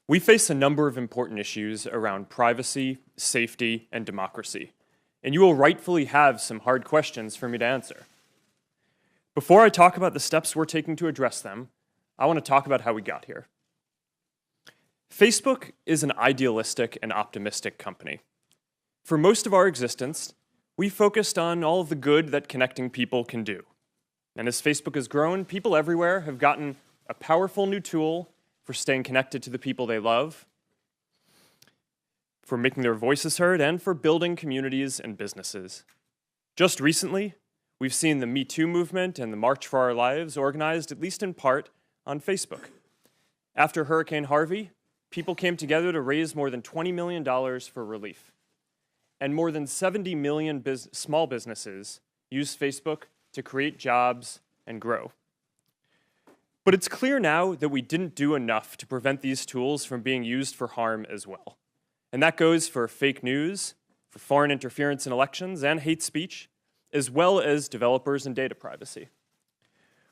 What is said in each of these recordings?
We face a number of important issues around privacy, safety, and democracy, and you will rightfully have some hard questions for me to answer. Before I talk about the steps we're taking to address them, I want to talk about how we got here. Facebook is an idealistic and optimistic company. For most of our existence, we focused on all of the good that connecting people can do. And as Facebook has grown, people everywhere have gotten a powerful new tool for staying connected to the people they love, for making their voices heard, and for building communities and businesses. Just recently, we've seen the Me Too movement and the March for Our Lives organized, at least in part, on Facebook. After Hurricane Harvey, people came together to raise more than $20 million for relief. And more than 70 million small businesses use Facebook to create jobs and grow. But it's clear now that we didn't do enough to prevent these tools from being used for harm as well. And that goes for fake news, for foreign interference in elections, and hate speech, as well as developers and data privacy.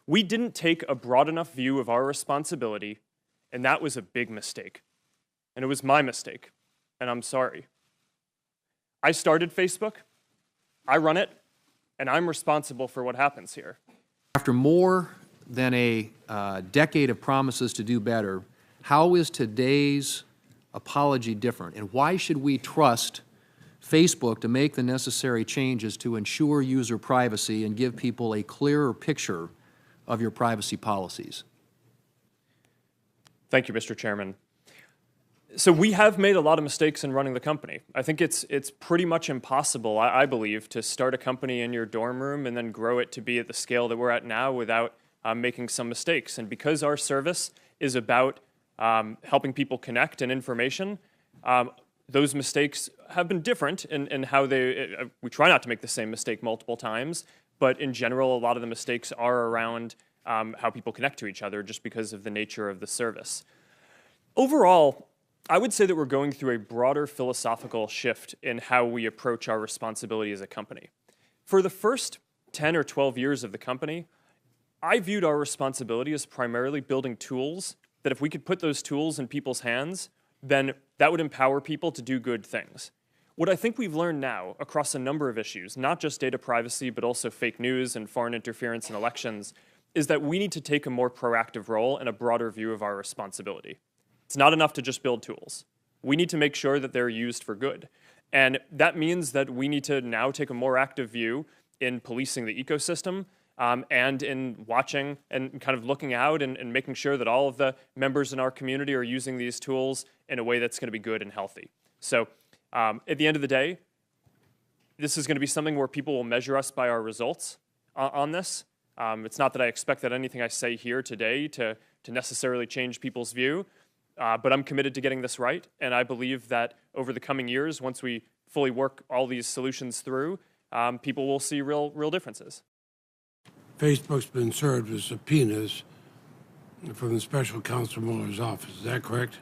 We didn't take a broad enough view of our responsibility, and that was a big mistake. And it was my mistake, and I'm sorry. I started Facebook, I run it, and I'm responsible for what happens here. After more than a decade of promises to do better, how is today's apology different? And why should we trust Facebook to make the necessary changes to ensure user privacy and give people a clearer picture of your privacy policies? Thank you, Mr. Chairman. So we have made a lot of mistakes in running the company. I think it's pretty much impossible, I believe, to start a company in your dorm room and then grow it to be at the scale that we're at now without making some mistakes. And because our service is about helping people connect and information, those mistakes have been different in how we try not to make the same mistake multiple times, but in general, a lot of the mistakes are around how people connect to each other just because of the nature of the service. Overall, I would say that we're going through a broader philosophical shift in how we approach our responsibility as a company. For the first 10 or 12 years of the company, I viewed our responsibility as primarily building tools that if we could put those tools in people's hands, then that would empower people to do good things. What I think we've learned now across a number of issues, not just data privacy, but also fake news and foreign interference in elections, is that we need to take a more proactive role and a broader view of our responsibility. It's not enough to just build tools. We need to make sure that they're used for good. And that means that we need to now take a more active view in policing the ecosystem and in watching and kind of looking out and making sure that all of the members in our community are using these tools in a way that's going to be good and healthy. So at the end of the day, this is going to be something where people will measure us by our results on this. It's not that I expect that anything I say here today to necessarily change people's view, but I'm committed to getting this right, and I believe that over the coming years, once we fully work all these solutions through, people will see real differences. Facebook's been served with subpoenas from the special counsel Mueller's office. Is that correct?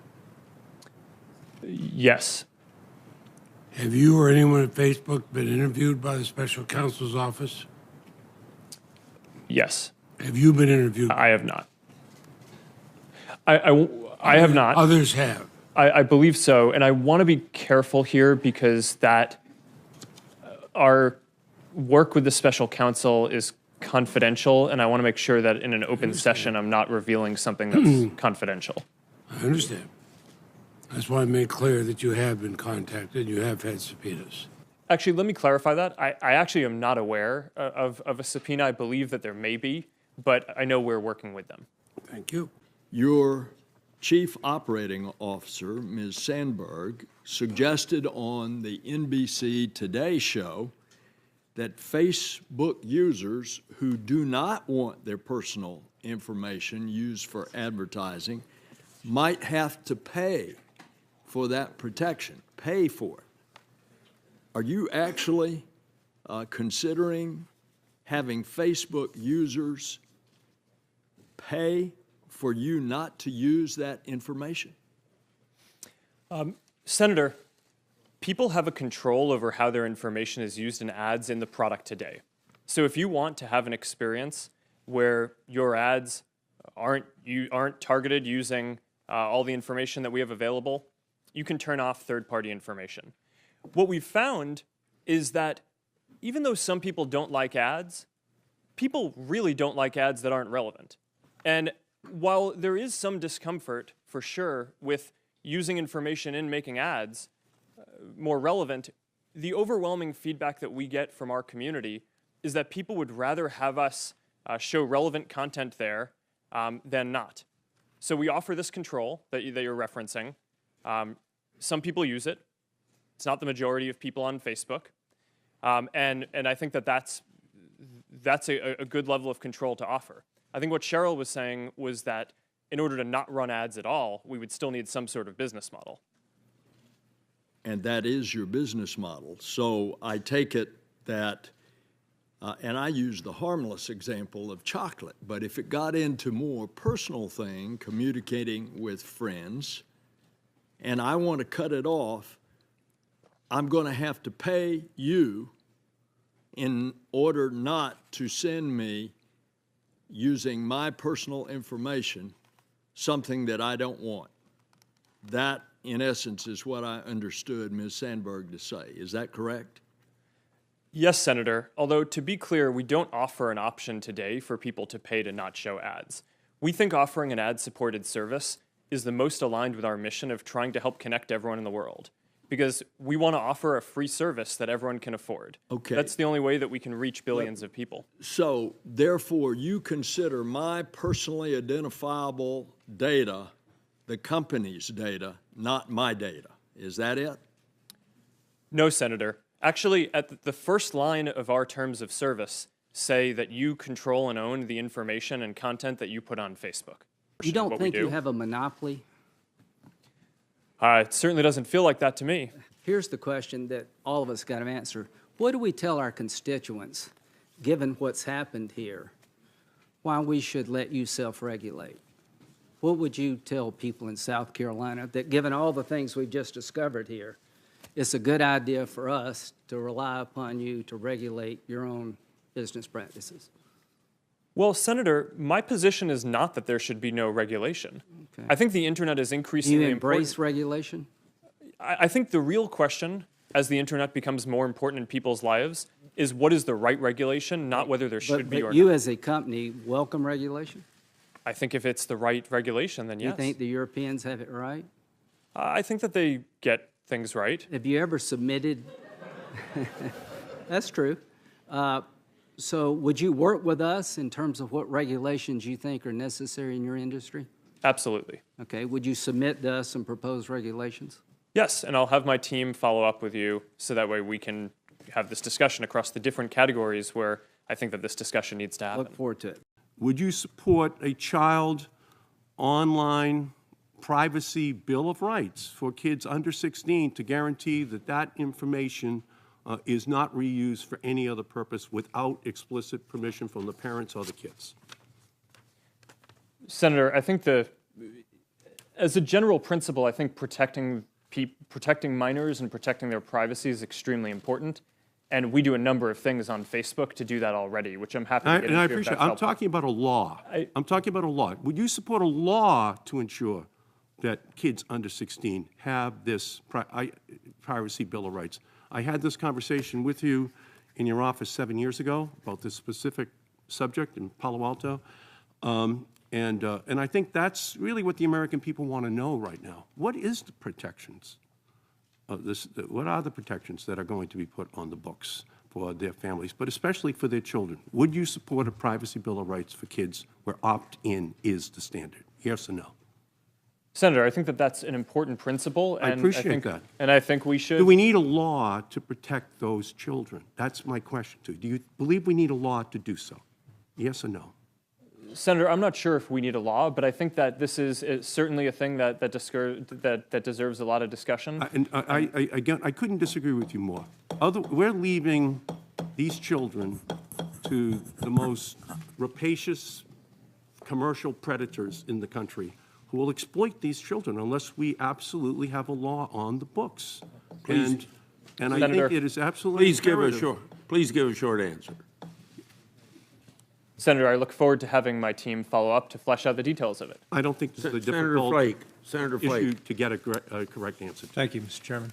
Yes. Have you or anyone at Facebook been interviewed by the special counsel's office? Yes. Have you been interviewed? I have not. I have not. Others have. I believe so, and I want to be careful here because that our work with the special counsel is confidential, and I want to make sure that in an open session I'm not revealing something that's confidential. I understand. That's why I made clear that you have been contacted, you have had subpoenas. Actually, let me clarify that. I actually am not aware of a subpoena. I believe that there may be, but I know we're working with them. Thank you. Your Chief Operating Officer, Ms. Sandberg, suggested on the NBC Today show that Facebook users who do not want their personal information used for advertising might have to pay for that protection, pay for it. Are you actually considering having Facebook users pay for you not to use that information? Senator, people have a control over how their information is used in ads in the product today. So if you want to have an experience where your ads aren't targeted using all the information that we have available, you can turn off third-party information. What we've found is that even though some people don't like ads, people really don't like ads that aren't relevant. And while there is some discomfort, for sure, with using information in making ads more relevant, the overwhelming feedback that we get from our community is that people would rather have us show relevant content there than not. So we offer this control that you're referencing. Some people use it. It's not the majority of people on Facebook. And I think that that's a good level of control to offer. I think what Cheryl was saying was that in order to not run ads at all, we would still need some sort of business model. And that is your business model. So I take it that, and I use the harmless example of chocolate, but if it got into more personal thing, communicating with friends, and I want to cut it off, I'm going to have to pay you in order not to send me, using my personal information, something that I don't want. That, in essence, is what I understood Ms. Sandberg to say. Is that correct? Yes, Senator. Although, to be clear, we don't offer an option today for people to pay to not show ads. We think offering an ad-supported service is the most aligned with our mission of trying to help connect everyone in the world, because we want to offer a free service that everyone can afford. Okay. That's the only way that we can reach billions of people. So, therefore, you consider my personally identifiable data the company's data, not my data. Is that it? No, Senator. Actually, at the first line of our terms of service say that you control and own the information and content that you put on Facebook. You don't think you have a monopoly? It certainly doesn't feel like that to me. Here's the question that all of us got to answer. What do we tell our constituents, given what's happened here, why we should let you self-regulate? What would you tell people in South Carolina that, given all the things we've just discovered here, it's a good idea for us to rely upon you to regulate your own business practices? Well, Senator, my position is not that there should be no regulation. Okay. I think the internet is Do increasingly you embrace important. regulation? I think the real question, as the internet becomes more important in people's lives, is what is the right regulation, not whether there should be or But you not. as a company welcome regulation? I think if it's the right regulation, then Do you yes. think the Europeans have it right? I think that they get things right. Have you ever submitted? That's true. So would you work with us in terms of what regulations you think are necessary in your industry? Absolutely. Okay. Would you submit to us some proposed regulations? Yes, and I'll have my team follow up with you so that way we can have this discussion across the different categories where I think that this discussion needs to happen. Look forward to it. Would you support a child online privacy bill of rights for kids under 16 to guarantee that that information is not reused for any other purpose without explicit permission from the parents or the kids? Senator, I think as a general principle, I think protecting minors and protecting their privacy is extremely important. And we do a number of things on Facebook to do that already, which I'm happy to get into. And I if appreciate it. that's I'm helpful. talking about a law. I'm talking about a law. Would you support a law to ensure that kids under 16 have this privacy bill of rights? I had this conversation with you in your office 7 years ago about this specific subject in Palo Alto. And I think that's really what the American people want to know right now. What is the protections of this? What are the protections that are going to be put on the books for their families, but especially for their children? Would you support a privacy bill of rights for kids where opt-in is the standard? Yes or no? Senator, I think that that's an important principle. I And appreciate that. And I think we should. Do we need a law to protect those children? That's my question to you. Do you believe we need a law to do so? Yes or no? Senator, I'm not sure if we need a law, but I think that this is certainly a thing that deserves a lot of discussion. Again, I couldn't disagree with you more. We're leaving these children to the most rapacious commercial predators in the country who will exploit these children unless we absolutely have a law on the books. Please, and I Senator, think it is absolutely please give a short answer. Senator, I look forward to having my team follow up to flesh out the details of it. I don't think this is a Senator difficult Flake, Senator issue Flake. to get a correct answer to. Thank you, Mr. Chairman.